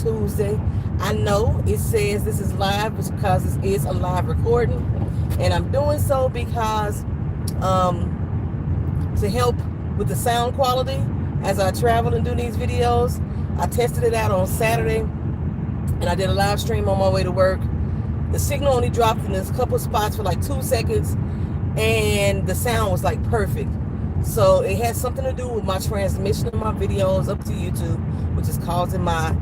Tuesday. I know it says this is live because this is a live recording, and I'm doing so because to help with the sound quality as I travel and do these videos. I tested it out on Saturday, and I did a live stream on my way to work. The signal only dropped in a couple spots for like 2 seconds, and the sound was like perfect. So it has something to do with my transmission of my videos up to YouTube, which is causing my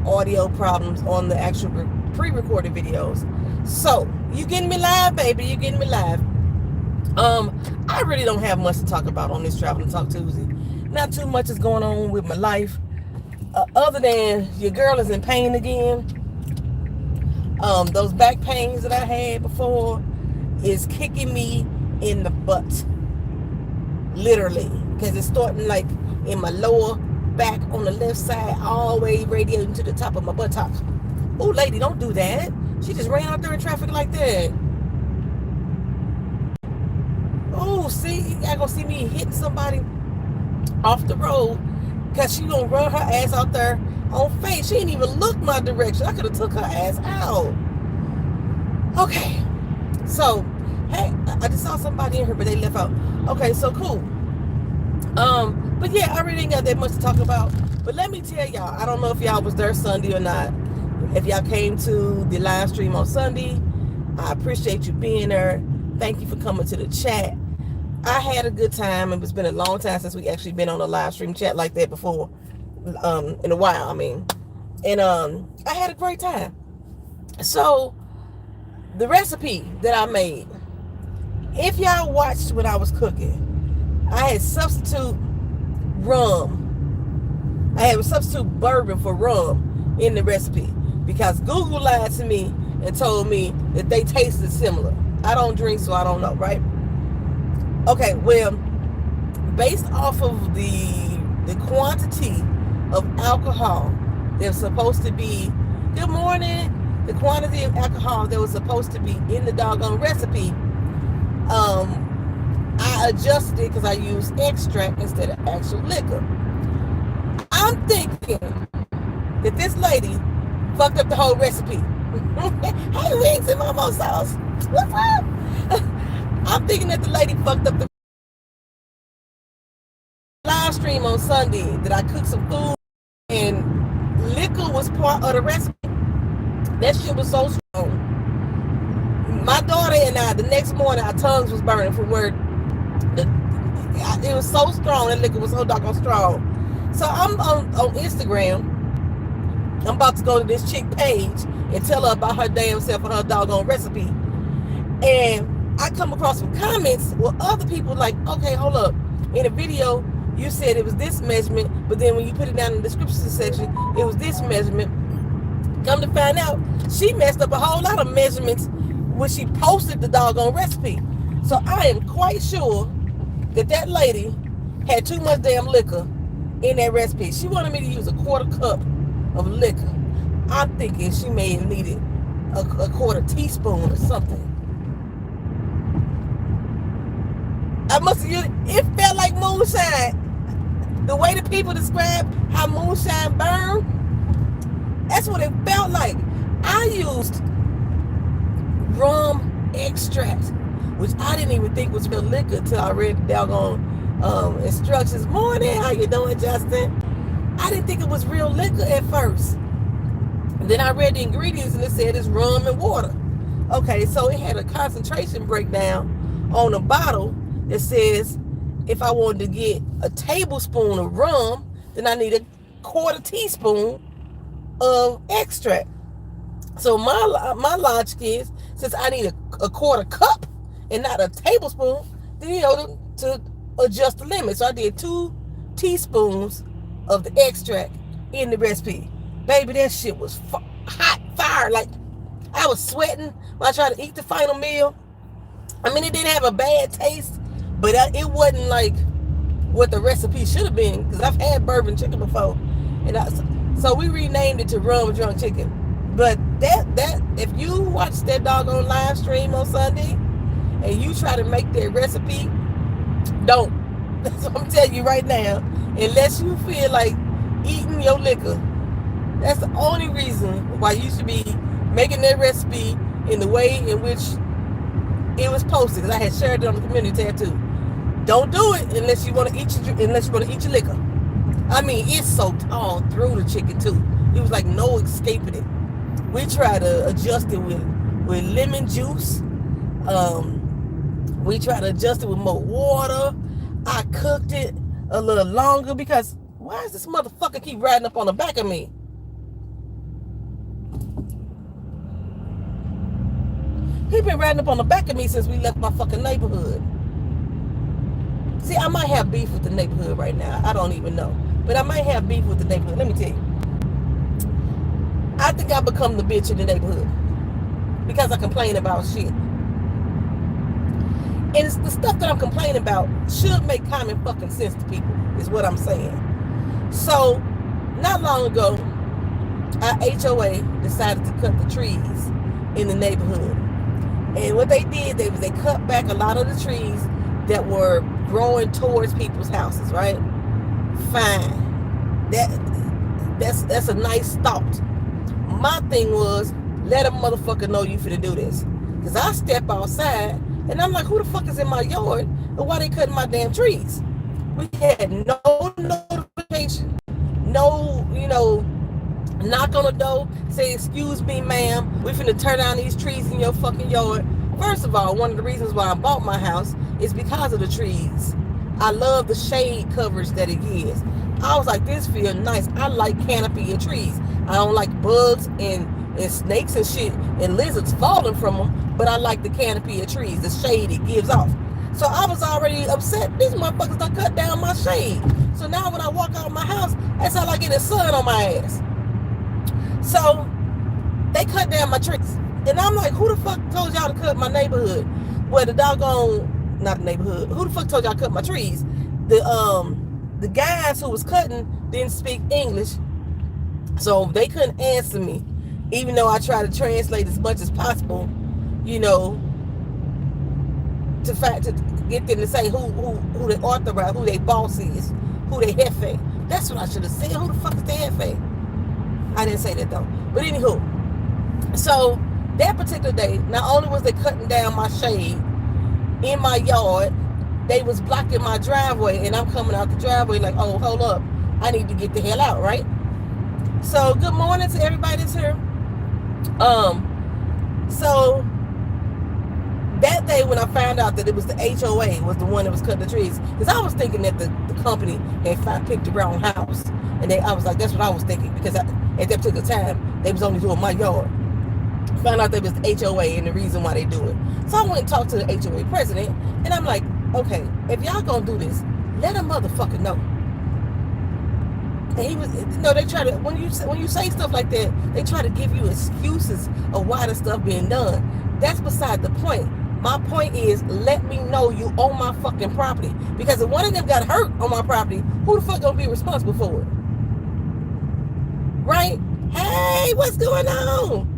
audio problems on the actual pre-recorded videos. So you getting me live, baby? You getting me live? I really don't have much to talk about on this Travel and Talk Tuesday. Not too much is going on with my life, other than your girl is in pain again. Those back pains that I had before is kicking me in the butt, literally, because it's starting like in my lower back on the left side, all the way radiating to the top of my buttocks. Oh, lady, don't do that. She just ran out there in traffic like that. Oh, see, you gonna see me hitting somebody off the road because she gonna run her ass out there on face. She didn't even look my direction. I could have took her ass out. Okay, so hey, I just saw somebody in here, but they left out. Okay, so cool. But yeah, I really ain't got that much to talk about. But let me tell y'all, I don't know if y'all was there Sunday or not. If y'all came to the live stream on Sunday, I appreciate you being there. Thank you for coming to the chat. I had a good time. It's been a long time since we actually been on a live stream chat like that before. In a while, I mean. And I had a great time. So the recipe that I made, if y'all watched when I was cooking, I had substitute rum. I had substitute bourbon for rum in the recipe because Google lied to me and told me that they tasted similar. I don't drink, so I don't know, right? Okay, well, based off of the quantity of alcohol that was supposed to be, good morning, the quantity of alcohol that was supposed to be in the doggone recipe, I adjusted it because I used extract instead of actual liquor. I'm thinking that this lady fucked up the whole recipe. Hey, wings and Momo sauce. What's up? I'm thinking that the lady fucked up the live stream on Sunday, that I cooked some food and liquor was part of the recipe. That shit was so strong. My daughter and I, the next morning, our tongues was burning from where it was so strong. That liquor was so doggone strong. So I'm on Instagram. I'm about to go to this chick page and tell her about her damn self and her doggone recipe. And I come across some comments where other people like, okay, hold up. In a video, you said it was this measurement, but then when you put it down in the description section, it was this measurement. Come to find out, she messed up a whole lot of measurements when she posted the doggone recipe. So I am quite sure that lady had too much damn liquor in that recipe. She wanted me to use a quarter cup of liquor. I'm thinking she may have needed a quarter teaspoon or something. I must have, it felt like moonshine. The way the people describe how moonshine burn, that's what it felt like. I used rum extract, which I didn't even think was real liquor until I read the doggone instructions. Morning, how you doing, Justin? I didn't think it was real liquor at first. And then I read the ingredients and it said it's rum and water. Okay, so it had a concentration breakdown on the bottle that says if I wanted to get a tablespoon of rum, then I need a quarter teaspoon of extract. So my logic is, since I need a quarter cup and not a tablespoon, then to adjust the limit. So I did 2 teaspoons of the extract in the recipe. Baby, that shit was hot fire. Like, I was sweating when I tried to eat the final meal. I mean, it didn't have a bad taste, but it wasn't like what the recipe should have been, because I've had bourbon chicken before, and so we renamed it to rum drunk chicken. But that if you watch that doggone live stream on Sunday and you try to make that recipe, don't. That's what I'm telling you right now. Unless you feel like eating your liquor, That's the only reason why you should be making that recipe in the way in which it was posted. Because I had shared it on the community tab too. Don't do it unless you want to eat your liquor. I mean, it's soaked all through the chicken too. It was like no escaping it. We tried to adjust it with lemon juice. We tried to adjust it with more water. I cooked it a little longer because why does this motherfucker keep riding up on the back of me? He been riding up on the back of me since we left my fucking neighborhood. See, I might have beef with the neighborhood right now. I don't even know. But I might have beef with the neighborhood. Let me tell you. I think I become the bitch in the neighborhood because I complain about shit. And it's the stuff that I'm complaining about should make common fucking sense to people, is what I'm saying. So, not long ago, our HOA decided to cut the trees in the neighborhood. And what they did, they cut back a lot of the trees that were growing towards people's houses, right? Fine. That's a nice thought. My thing was, let a motherfucker know you finna do this. Because I step outside, and I'm like, who the fuck is in my yard? And why they cutting my damn trees? We had no notification. No, knock on the door, say, excuse me, ma'am, we finna turn down these trees in your fucking yard. First of all, one of the reasons why I bought my house is because of the trees. I love the shade coverage that it gives. I was like, this feels nice. I like canopy of trees. I don't like bugs and snakes and shit and lizards falling from them, but I like the canopy of trees, the shade it gives off. So I was already upset. These motherfuckers done cut down my shade. So now when I walk out of my house, that's how I get the sun on my ass. So they cut down my trees. And I'm like, who the fuck told y'all to cut my neighborhood? Well, the doggone, not the neighborhood. Who the fuck told y'all to cut my trees? The guys who was cutting didn't speak English. So they couldn't answer me. Even though I tried to translate as much as possible, to get them to say who they authorize, who their boss is, who they jefe. That's what I should have said. Who the fuck is the jefe? I didn't say that though. But anywho, so that particular day, not only was they cutting down my shade in my yard, they was blocking my driveway, and I'm coming out the driveway like, oh, hold up, I need to get the hell out, right? So good morning to everybody that's here. So that day when I found out that it was the HOA was the one that was cutting the trees, because I was thinking that the company had picked the wrong house, and I was like, that's what I was thinking, because at that particular time they was only doing my yard. Found out that it was the HOA and the reason why they do it. So I went and talked to the HOA president, and I'm like, okay, if y'all gonna do this, let a motherfucker know. And he was, they try to, when you say stuff like that, they try to give you excuses of why the stuff being done. That's beside the point. My point is, let me know you own my fucking property. Because if one of them got hurt on my property, who the fuck gonna be responsible for it? Right? Hey, what's going on?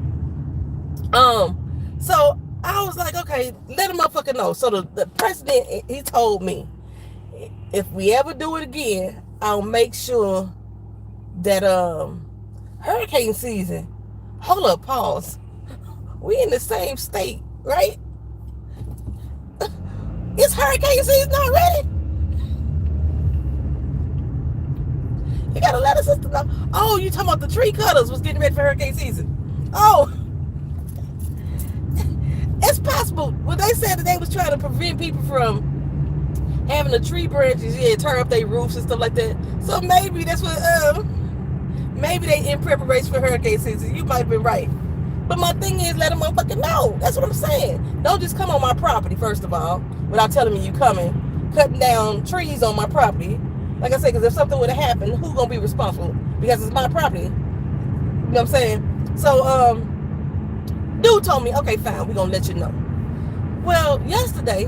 So I was like, okay, let a motherfucker know. So the president, he told me, if we ever do it again, I'll make sure that hurricane season. Hold up, pause. We in the same state, right? It's hurricane season already. You gotta let us know. Oh, you talking about the tree cutters was getting ready for hurricane season? Oh, it's possible. Well, they said that they was trying to prevent people from having the tree branches, turn up their roofs and stuff like that. So maybe that's what, maybe they in preparation for hurricane season. You might have been right. But my thing is, let a motherfucker know. That's what I'm saying. Don't just come on my property, first of all, without telling me you coming, cutting down trees on my property. Like I said, because if something would have happened, who's going to be responsible? Because it's my property. You know what I'm saying? So, dude told me, okay, fine, we're going to let you know. Well, yesterday,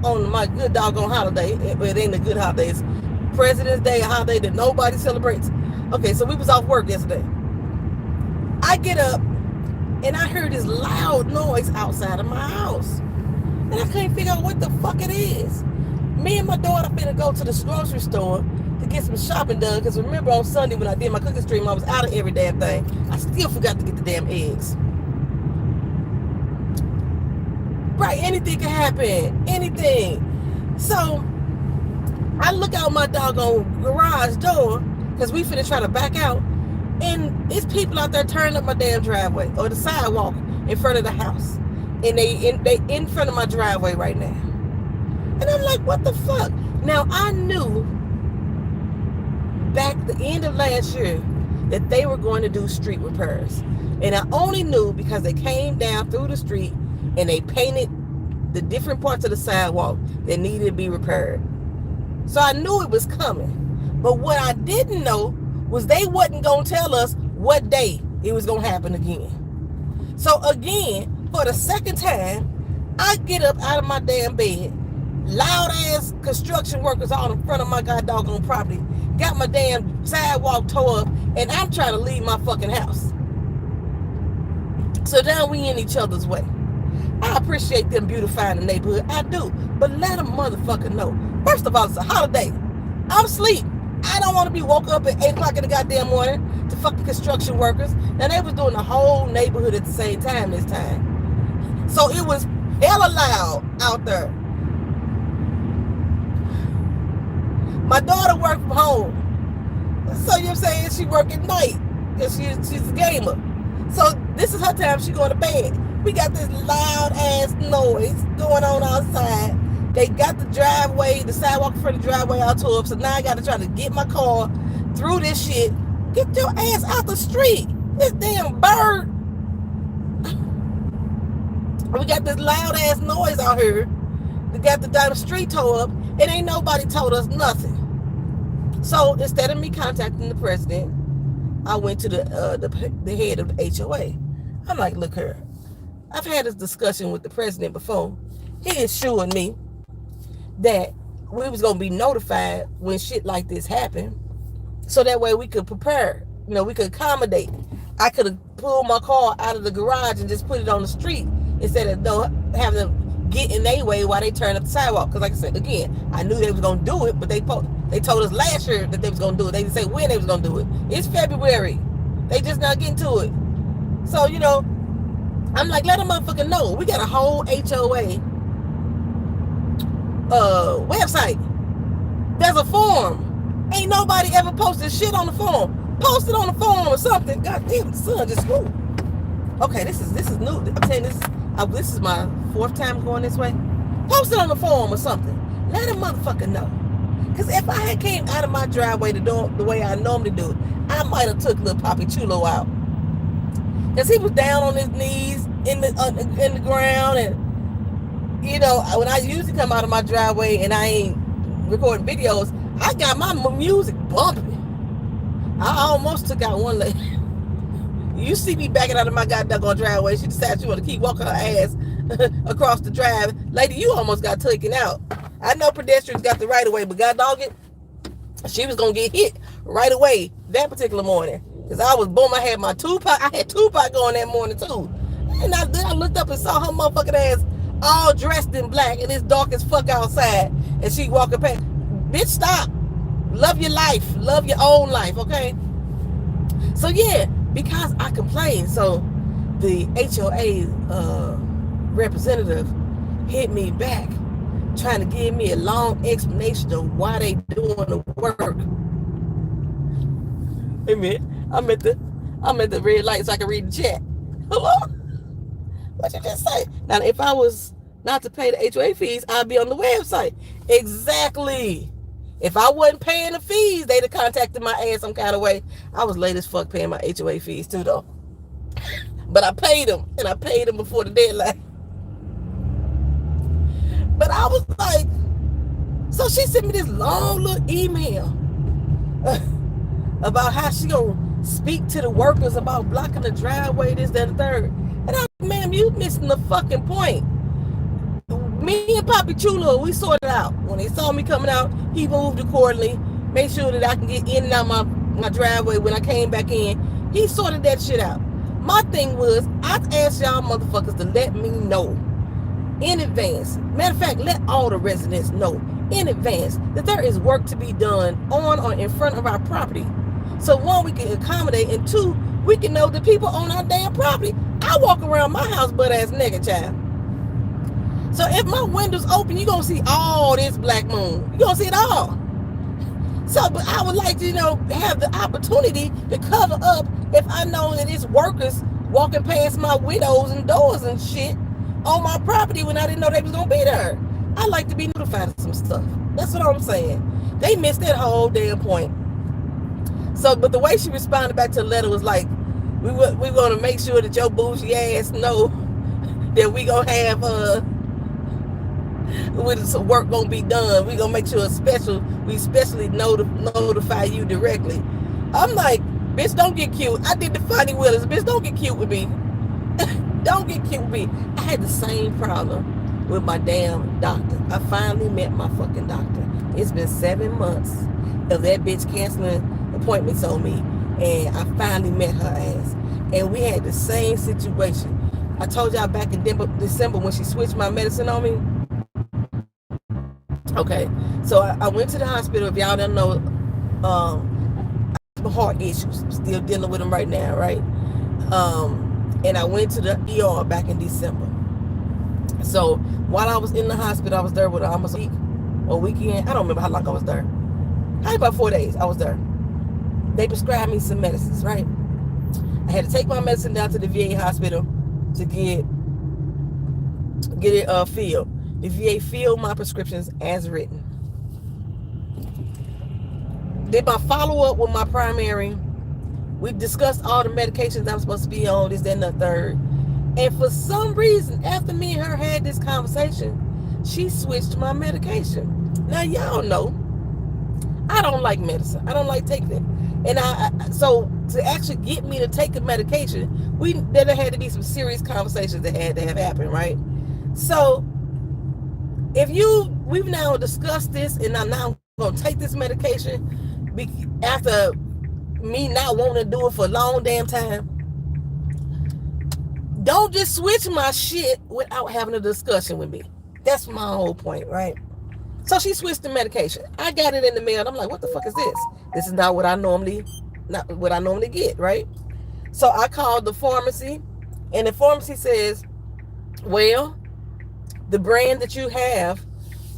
on my good doggone holiday, it ain't a good holiday, it's President's Day, a holiday that nobody celebrates. Okay, so we was off work yesterday. I get up, and I heard this loud noise outside of my house. And I couldn't figure out what the fuck it is. Me and my daughter finna go to the grocery store to get some shopping done. Because remember on Sunday when I did my cooking stream, I was out of every damn thing. I still forgot to get the damn eggs. Right, anything can happen. Anything. So I look out my doggone garage door because we finna try to back out, and it's people out there turning up my damn driveway or the sidewalk in front of the house, and they in front of my driveway right now. And I'm like, what the fuck? Now I knew back the end of last year that they were going to do street repairs, and I only knew because they came down through the street and they painted the different parts of the sidewalk that needed to be repaired. So I knew it was coming. But what I didn't know was they wasn't going to tell us what day it was going to happen again. So again, for the second time, I get up out of my damn bed. Loud ass construction workers all in front of my god doggone property. Got my damn sidewalk tore up, and I'm trying to leave my fucking house. So now we in each other's way. I appreciate them beautifying the neighborhood. I do. But let a motherfucker know. First of all, it's a holiday. I'm asleep. I don't want to be woke up at 8 o'clock in the goddamn morning to fucking construction workers. Now, they was doing the whole neighborhood at the same time this time. So it was hella loud out there. My daughter worked from home. So you're saying she work at night because she's a gamer. So this is her time she going to bed. We got this loud ass noise going on outside. They got the driveway, the sidewalk in front of the driveway all tore up. So now I got to try to get my car through this shit. Get your ass out the street. This damn bird. We got this loud ass noise out here. We got the damn street tore up, and ain't nobody told us nothing. So instead of me contacting the president, I went to the head of the HOA. I'm like, look here. I've had this discussion with the president before. He assured me that we was going to be notified when shit like this happened, so that way we could prepare, we could accommodate. I could have pulled my car out of the garage and just put it on the street instead of having them get in their way while they turn up the sidewalk. Because like I said, again, I knew they was going to do it, but they told us last year that they was going to do it. They didn't say when they was going to do it. It's February. They just not getting to it. So, I'm like, let a motherfucker know. We got a whole HOA website. There's a form. Ain't nobody ever posted shit on the form. Post it on the form or something. God damn, the sun just flew. Okay, this is new. I'm telling you, this is my 4th time going this way. Post it on the form or something. Let a motherfucker know. Because if I had came out of my driveway the way I normally do, I might have took little Poppy Chulo out. Because he was down on his knees in the ground, and when I usually come out of my driveway and I ain't recording videos, I got my music bumping. I almost took out one lady. You see me backing out of my goddamn driveway. She decided she want to keep walking her ass across the drive. Lady, you almost got taken out. I know pedestrians got the right of way, but god dog it, she was gonna get hit right away that particular morning. Because I was boom, I had Tupac going that morning too. And then I looked up and saw her motherfucking ass all dressed in black, and it's dark as fuck outside, and she walking past. Bitch, stop. Love your life. Love your own life, okay? So yeah, because I complained, so the HOA representative hit me back, trying to give me a long explanation of why they doing the work. Hey man, I'm at the red light so I can read the chat. Hello? What you just say? Now, if I was not to pay the HOA fees, I'd be on the website. Exactly. If I wasn't paying the fees, they'd have contacted my ass some kind of way. I was late as fuck paying my HOA fees too, though. But I paid them, and I paid them before the deadline. But I was like, so she sent me this long little email about how she gonna speak to the workers about blocking the driveway, this, that, and the third. And I'm like, ma'am, you missing the fucking point. Me and Poppy Chulo, we sorted out. When they saw me coming out, he moved accordingly, made sure that I can get in and out my driveway when I came back in. He sorted that shit out. My thing was, I asked y'all motherfuckers to let me know in advance. Matter of fact, let all the residents know in advance that there is work to be done on or in front of our property. So one, we can accommodate, and two, we can know the people on our damn property. I walk around my house butt ass naked, child. So if my window's open, you're gonna see all this black moon. You're gonna see it all. So, but I would like to, have the opportunity to cover up if I know that it's workers walking past my windows and doors and shit on my property when I didn't know they was gonna be there. I like to be notified of some stuff. That's what I'm saying. They missed that whole damn point. So, but the way she responded back to the letter was like, we want to make sure that your bougie ass know that we gonna have with some work gonna be done. We gonna make sure we specially notify you directly. I'm like, bitch, don't get cute. I did the funny Willis. Bitch, don't get cute with me. Don't get cute with me. I had the same problem with my damn doctor. I finally met my fucking doctor. It's been 7 months of that bitch canceling appointments on me, and I finally met her ass. And we had the same situation. I told y'all back in December when she switched my medicine on me. Okay, so I went to the hospital. If y'all don't know, heart issues. I'm still dealing with them right now, right? And I went to the ER back in December. So while I was in the hospital, I was there with almost a weekend. I don't remember how long I was there. Probably about 4 days I was there. They prescribed me some medicines, right? I had to take my medicine down to the VA hospital to get it filled. The VA filled my prescriptions as written. Did my follow-up with my primary. We discussed all the medications I'm supposed to be on, this, that, and the third. And for some reason, after me and her had this conversation, she switched my medication. Now, y'all know, I don't like medicine. I don't like taking it. And so to actually get me to take the medication, there had to be some serious conversations that had to have happened, right? So we've now discussed this, and I'm now going to take this medication after me not wanting to do it for a long damn time. Don't just switch my shit without having a discussion with me. That's my whole point, right? So she switched the medication. I got it in the mail. And I'm like, what the fuck is this? This is not what I normally get, right? So I called the pharmacy, and the pharmacy says, well, the brand that you have,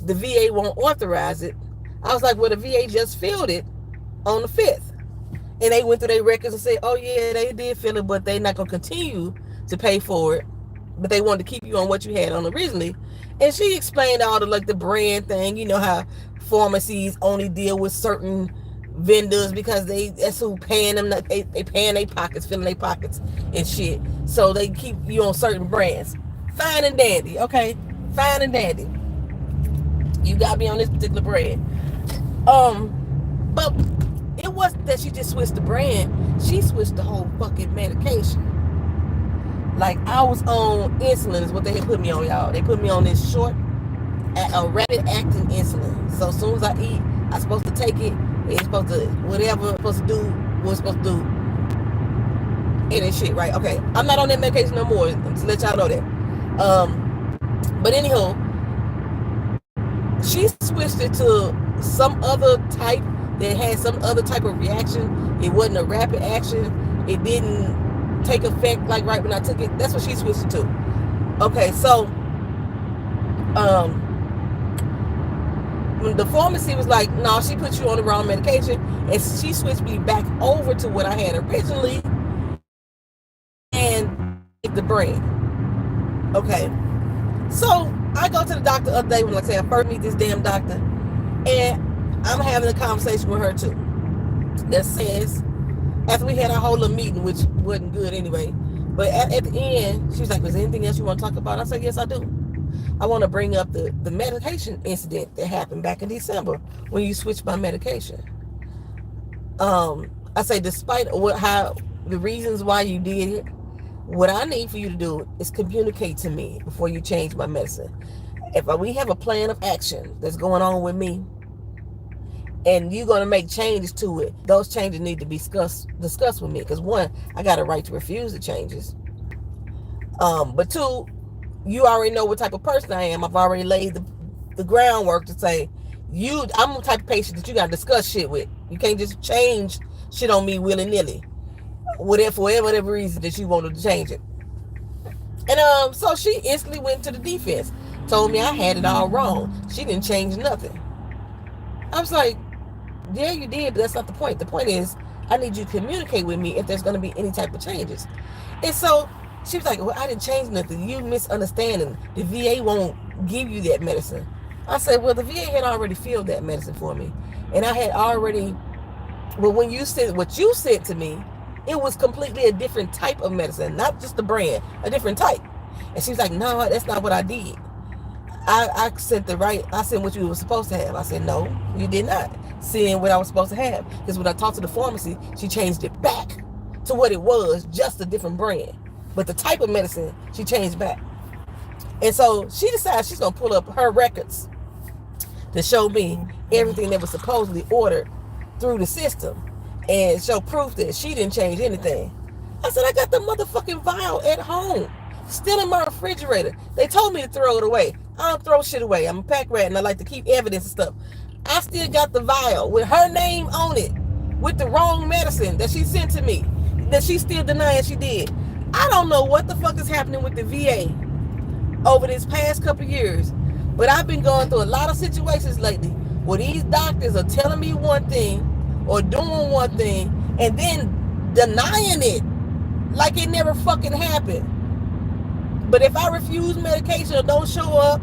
the VA won't authorize it. I was like, well, the VA just filled it on the 5th. And they went through their records and said, oh yeah, they did fill it, but they're not going to continue to pay for it. But they wanted to keep you on what you had on originally. And she explained all the brand thing. You know how pharmacies only deal with certain vendors because that's who paying them. They paying their pockets, filling their pockets and shit. So they keep you on certain brands. Fine and dandy, okay? Fine and dandy. You got me on this particular brand. But it wasn't that she just switched the brand. She switched the whole fucking medication. Like, I was on insulin is what they had put me on, y'all. They put me on this short, rapid acting insulin. So as soon as I eat, I'm supposed to take it. It's supposed to, whatever it's supposed to do, what it's supposed to do. And that shit, right? Okay. I'm not on that medication no more, to let y'all know that. But anyhow, she switched it to some other type that had some other type of reaction. It wasn't a rapid action. It didn't take effect like right when I took it. That's what she switched it to. Okay, so when the pharmacy was like, no, she put you on the wrong medication, and she switched me back over to what I had originally and the brand. Okay, so I go to the doctor the other day when, like I say, I first meet this damn doctor, and I'm having a conversation with her too that says, after we had our whole little meeting, which wasn't good anyway, but at the end, she was like, is there anything else you want to talk about? I said, yes, I do. I want to bring up the medication incident that happened back in December when you switched my medication. I say, despite the reasons why you did it, what I need for you to do is communicate to me before you change my medicine. If we have a plan of action that's going on with me, and you're going to make changes to it, those changes need to be discussed with me. Because one, I got a right to refuse the changes. But two, you already know what type of person I am. I've already laid the groundwork to say, I'm the type of patient that you got to discuss shit with. You can't just change shit on me willy-nilly. For whatever reason that you wanted to change it. And so she instantly went to the defense. Told me I had it all wrong. She didn't change nothing. I was like, yeah, you did, but that's not the point. The point is, I need you to communicate with me if there's going to be any type of changes. And so she was like, well, I didn't change nothing. You misunderstanding. The VA won't give you that medicine. I said, well, the VA had already filled that medicine for me. And I had already, well, when you said what you said to me, it was completely a different type of medicine, not just the brand, a different type. And she was like, no, that's not what I did. I sent what you were supposed to have. I said, no, you did not send what I was supposed to have. Because when I talked to the pharmacy, she changed it back to what it was, just a different brand. But the type of medicine, she changed back. And so she decided she's going to pull up her records to show me everything that was supposedly ordered through the system and show proof that she didn't change anything. I said, I got the motherfucking vial at home, still in my refrigerator. They told me to throw it away. I don't throw shit away. I'm a pack rat and I like to keep evidence and stuff. I still got the vial with her name on it, with the wrong medicine that she sent to me, that she still denying she did. I don't know what the fuck is happening with the VA over this past couple years, but I've been going through a lot of situations lately where these doctors are telling me one thing or doing one thing and then denying it like it never fucking happened. But if I refuse medication or don't show up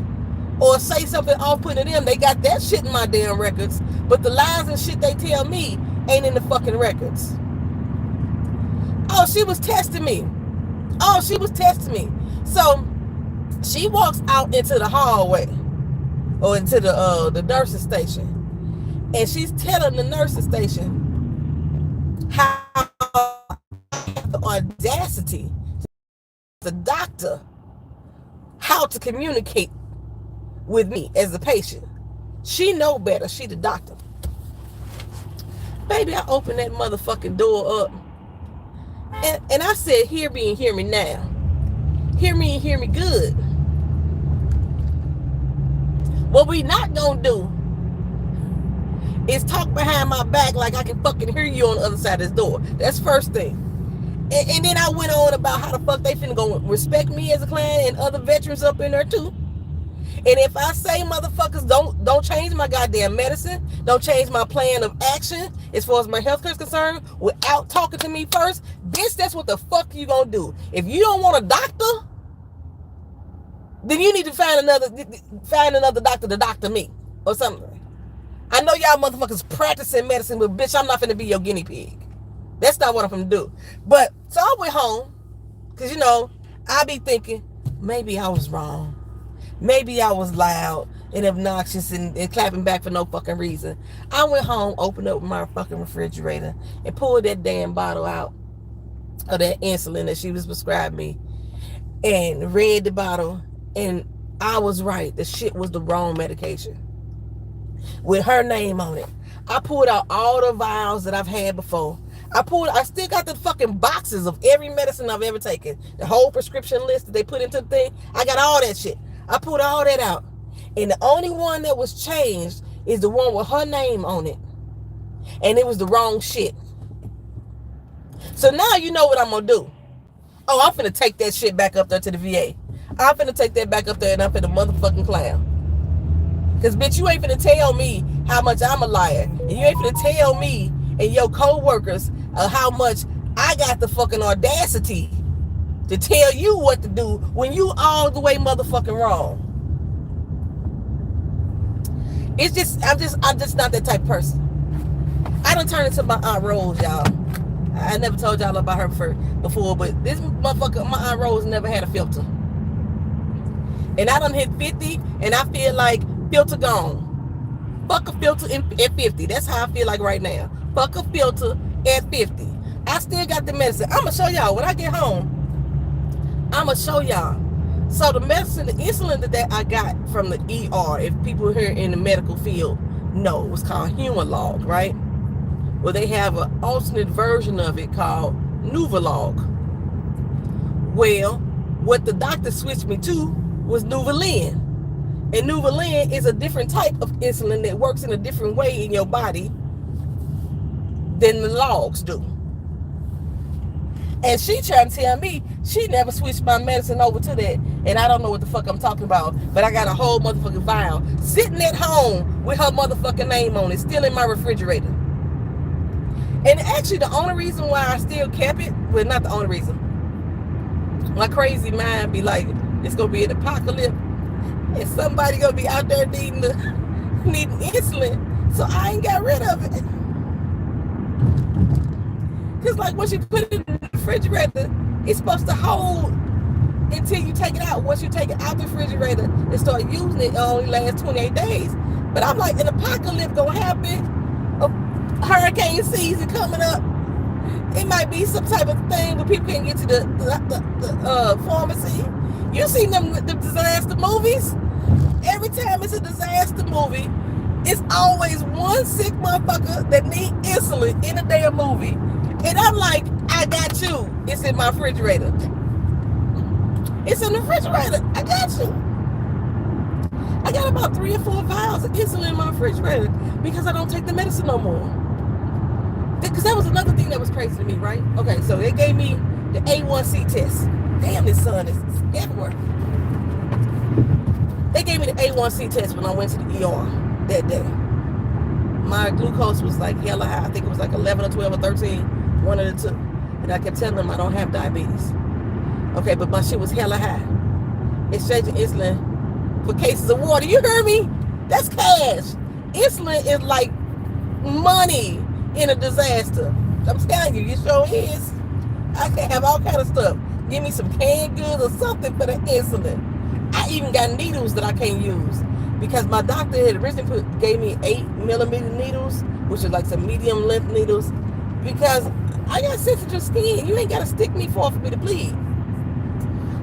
or say something off-putting to them, they got that shit in my damn records. But the lies and shit they tell me ain't in the fucking records. Oh, she was testing me. So she walks out into the hallway or into the nursing station. And she's telling the nursing station how the audacity, the doctor, how to communicate with me as a patient. She know better. She the doctor. Baby, I opened that motherfucking door up. And I said, hear me and hear me now. Hear me and hear me good. What we not gonna do is talk behind my back like I can fucking hear you on the other side of this door. That's first thing. And then I went on about how the fuck they finna go respect me as a client and other veterans up in there too. And if I say motherfuckers don't change my goddamn medicine, don't change my plan of action as far as my health care is concerned without talking to me first, bitch, that's what the fuck you gonna do. If you don't want a doctor, then you need to find another doctor to doctor me or something. I know y'all motherfuckers practicing medicine, but bitch, I'm not finna be your guinea pig. That's not what I'm finna do. But so I went home, cause I be thinking maybe I was wrong. Maybe I was loud and obnoxious and clapping back for no fucking reason. I went home, opened up my fucking refrigerator, and pulled that damn bottle out of that insulin that she was prescribing me, and read the bottle, and I was right. The shit was the wrong medication with her name on it. I pulled out all the vials that I've had before. I still got the fucking boxes of every medicine I've ever taken. The whole prescription list that they put into the thing. I got all that shit. I pulled all that out. And the only one that was changed is the one with her name on it. And it was the wrong shit. So now you know what I'm going to do. Oh, I'm finna take that shit back up there to the VA. I'm finna take that back up there and I'm finna motherfucking clown. Because, bitch, you ain't finna tell me how much I'm a liar. And you ain't finna tell me and your co-workers how much I got the fucking audacity to tell you what to do when you all the way motherfucking wrong. It's just, I'm just not that type of person. I done turned into my Aunt Rose, y'all. I never told y'all about her before, but this motherfucker, my Aunt Rose never had a filter. And I done hit 50, and I feel like filter gone. Fuck a filter at 50. That's how I feel like right now. Fuck a filter at 50. I still got the medicine. I'm going to show y'all when I get home. I'm going to show y'all. So the medicine, the insulin that I got from the ER, if people here in the medical field know, it was called Humalog, right? Well, they have an alternate version of it called Nuvalog. Well, what the doctor switched me to was Nuvalin. And Nuvalin is a different type of insulin that works in a different way in your body than the logs do. And she trying to tell me she never switched my medicine over to that. And I don't know what the fuck I'm talking about. But I got a whole motherfucking vial sitting at home with her motherfucking name on it, still in my refrigerator. And actually the only reason why I still kept it, well, not the only reason. My crazy mind be like, it's gonna be an apocalypse and somebody gonna be out there needing insulin. So I ain't got rid of it. Cause like once you put it in the refrigerator, it's supposed to hold until you take it out. Once you take it out the refrigerator and start using it, it only lasts 28 days. But I'm like, an apocalypse gonna happen, a hurricane season coming up. It might be some type of thing where people can't get to the pharmacy. You seen the disaster movies? Every time it's a disaster movie, it's always one sick motherfucker that need insulin in a damn movie. And I'm like, I got you. It's in my refrigerator. It's in the refrigerator. I got you. I got about 3 or 4 vials of insulin in my refrigerator because I don't take the medicine no more. Because that was another thing that was crazy to me, right? Okay, so they gave me the A1C test. Damn, this sun is everywhere. They gave me the A1C test when I went to the ER that day. My glucose was like hella high. I think it was like 11 or 12 or 13, one of the two. And I kept telling them I don't have diabetes. Okay, but my shit was hella high. Exchanging insulin for cases of water. You heard me? That's cash. Insulin is like money in a disaster. I'm telling you, it sure is. I can have all kind of stuff. Give me some canned goods or something for the insulin. I even got needles that I can't use because my doctor had originally gave me 8mm needles, which is like some medium length needles, because I got sensitive skin. You ain't got to stick me for me to bleed.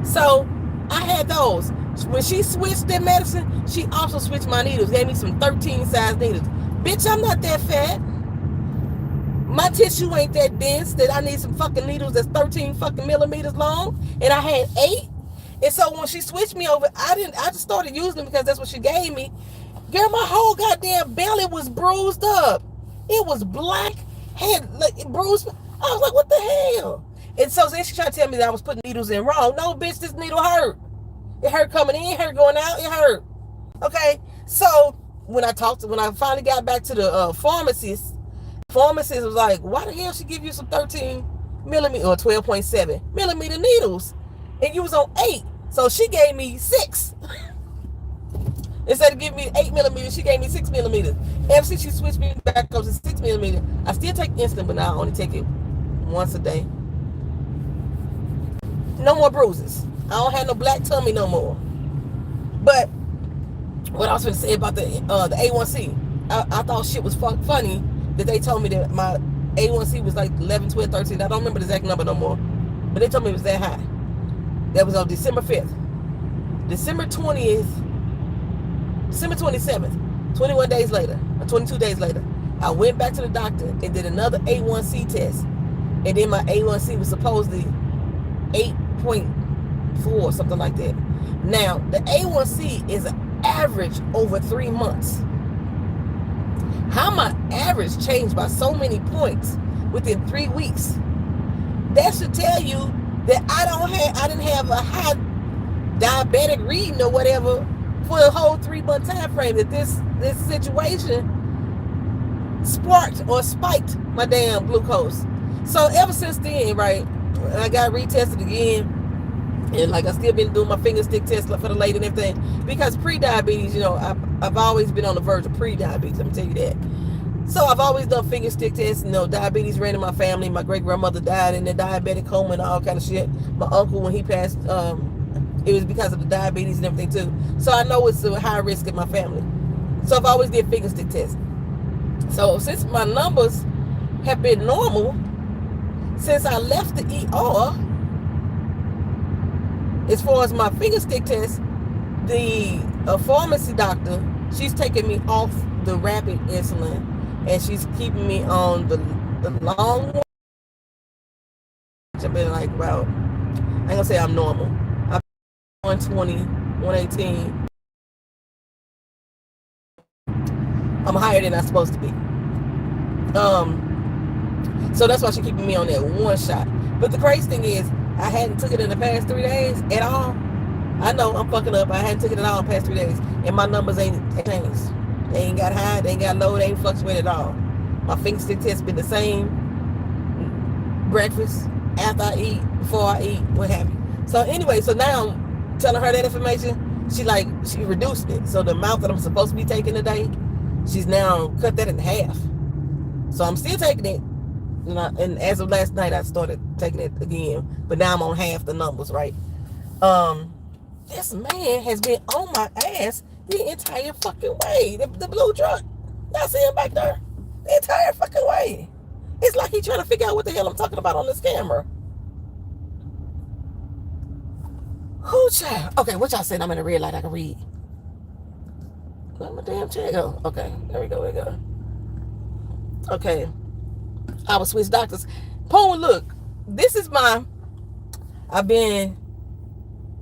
So I had those. When she switched that medicine, she also switched my needles. Gave me some 13 size needles. Bitch, I'm not that fat. My tissue ain't that dense that I need some fucking needles that's 13 fucking millimeters long. And I had 8. And so when she switched me over, I just started using them because that's what she gave me. Girl, my whole goddamn belly was bruised up. It was black, had like bruised. I was like, what the hell? And so then she tried to tell me that I was putting needles in wrong. No, bitch, this needle hurt. It hurt coming in, it hurt going out, it hurt. Okay, so when I finally got back to the pharmacist was like, why the hell she give you some 13mm or 12.7mm needles? And you was on 8. So she gave me 6. Instead of giving me 8mm, she gave me 6mm. Ever since she switched me back up to 6mm, I still take insulin, but now I only take it once a day. No more bruises. I don't have no black tummy no more. But what I was going to say about the A1C, I thought shit was funny that they told me that my A1C was like 11, 12, 13. I don't remember the exact number no more. But they told me it was that high. That was on December 5th. December 20th, December 27th, 21 days later, or 22 days later, I went back to the doctor and did another A1C test. And then my A1C was supposedly 8.4, something like that. Now, the A1C is an average over 3 months. How my average changed by so many points within 3 weeks, that should tell you that I didn't have a high diabetic reading or whatever for a whole 3-month time frame. That this situation sparked or spiked my damn glucose. So ever since then, right, I got retested again. And like I still been doing my finger stick test for the lady and everything. Because pre-diabetes, you know, I've always been on the verge of pre-diabetes, let me tell you that. So I've always done finger stick tests. You know, diabetes ran in my family. My great-grandmother died in the diabetic coma and all kind of shit. My uncle, when he passed, it was because of the diabetes and everything too. So I know it's a high risk in my family. So I've always did finger stick tests. So since my numbers have been normal since I left the ER, as far as my finger stick test, the pharmacy doctor, she's taking me off the rapid insulin and she's keeping me on the long one. I've been like, well, I ain't gonna say I'm normal. I'm 120 118. I'm higher than I'm supposed to be. So that's why she keeping me on that one shot. But the crazy thing is, I hadn't took it in the past 3 days at all. I know I'm fucking up. I hadn't taken it all in the past 3 days, and my numbers ain't changed. They ain't got high. They ain't got low. They ain't fluctuated at all. My finger stick test been the same. Breakfast, after I eat, before I eat, what have you. So anyway, so now I'm telling her that information. She reduced it. So the amount that I'm supposed to be taking today, she's now cut that in half. So I'm still taking it. And as of last night, I started taking it again. But now I'm on half the numbers, right? This man has been on my ass the entire fucking way. The blue truck. Y'all see him back there? The entire fucking way. It's like he's trying to figure out what the hell I'm talking about on this camera. Who child? Okay, what y'all saying? I'm in a red light. I can read. Let my damn chair go. Okay, there we go. Okay. I will switch doctors. Poon, look. This is I've been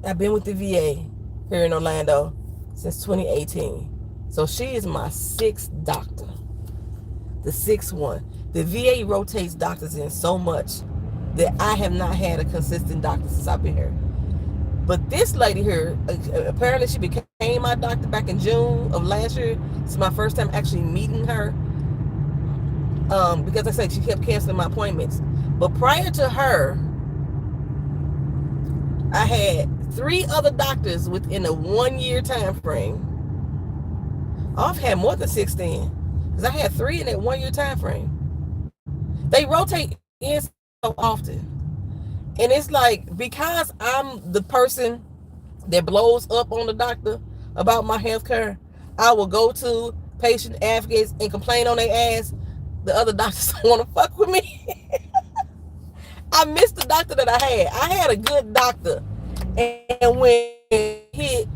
with the VA here in Orlando since 2018. So she is my sixth doctor. The sixth one. The VA rotates doctors in so much that I have not had a consistent doctor since I've been here. But this lady here, apparently she became my doctor back in June of last year. It's my first time actually meeting her. Because I said she kept canceling my appointments. But prior to her, I had 3 other doctors within a 1-year time frame. I've had more than 16 because I had 3 in that 1-year time frame. They rotate in so often, and it's like, because I'm the person that blows up on the doctor about my health care, I will go to patient advocates and complain on their ass. The other doctors don't want to fuck with me. I missed the doctor that I had a good doctor, and when it hit,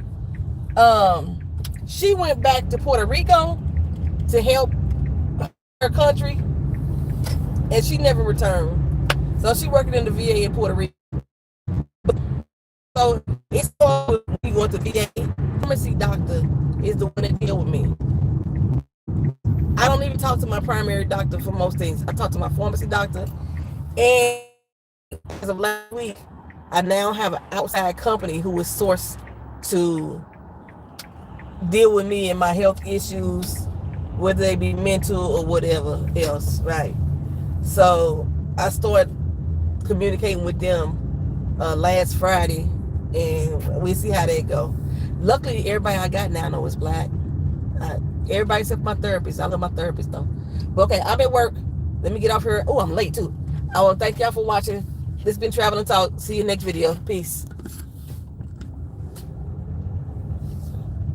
she went back to Puerto Rico to help her country, and she never returned. So she working in the VA in Puerto Rico. So it's all when you go to VA. Pharmacy doctor is the one that deal with me. I don't even talk to my primary doctor for most things. I talk to my pharmacy doctor, and as of last week, I now have an outside company who is sourced to deal with me and my health issues, whether they be mental or whatever else, right? So I started communicating with them last Friday, and we see how they go. Luckily, everybody I got now know is black. Everybody except my therapist. I love my therapist though. But okay, I'm at work. Let me get off here. Oh, I'm late too. I want to thank y'all for watching. This has been Traveling Talk. See you next video. Peace.